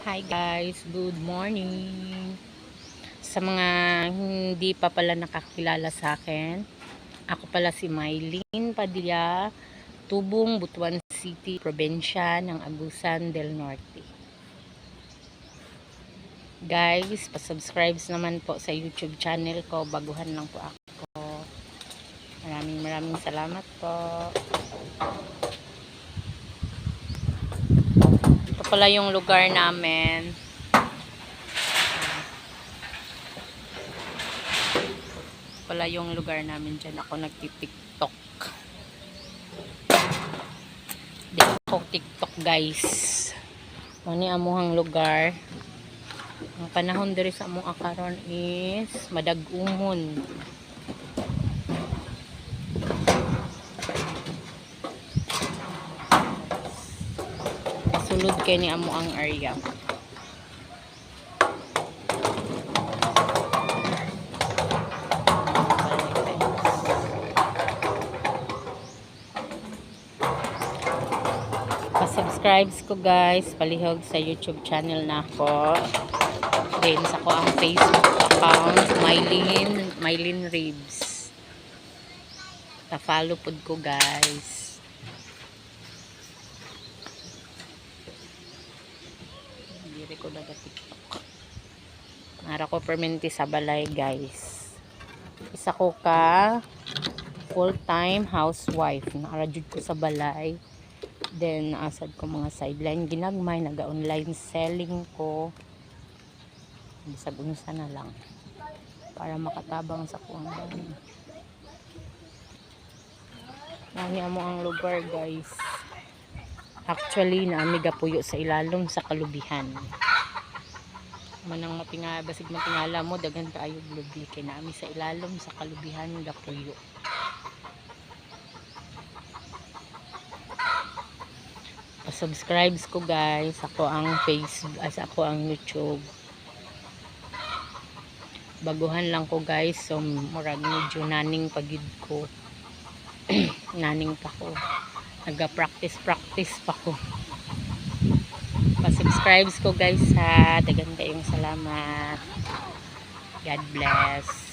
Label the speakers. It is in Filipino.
Speaker 1: Hi guys, good morning. Sa mga hindi pa pala nakakilala sa akin, ako pala si Mylene Padilla, Tubong, Butuan City, probinsya ng Agusan del Norte. Guys, pa-subscribe naman po sa YouTube channel ko, baguhan lang po ako. Maraming salamat po. Ito pala yung lugar namin. Pala yung lugar namin dyan ako nagti-tiktok. Di ako tiktok guys. Mani amuhang lugar. Ang panahon diri sa among akaron is madag-umon. Sulod kay ni amo ang area. Pa-subscribe ko guys, palihog sa YouTube channel na ako. Then sa ko ang Facebook account, Mylene Reeves. Ta-follow pod ko guys. Diri ko daga TikTok. Nara ko permanente sa balay guys. Isa ko ka full-time housewife. Nara jud ko sa balay. Then asad ko mga sideline ginagmay, naga-online selling ko. Bisag unsa na lang para makatabang sa kuang dami. Nani amo ang lugar guys. Actually naami gapuyo sa ilalom sa kalubihan. Manang basig matingala mo daghan kaayo lubi kay naami sa ilalom sa kalubihan gapuyo. Pa-subscribe ko guys, ako ang Facebook, ako ang YouTube. Baguhan lang ko guys, so murag medyo naning pagid ko. Naning pa ko. Naga-practice pa ko. Pa-subscribe ko guys ha. Dagan kayong salamat. God bless.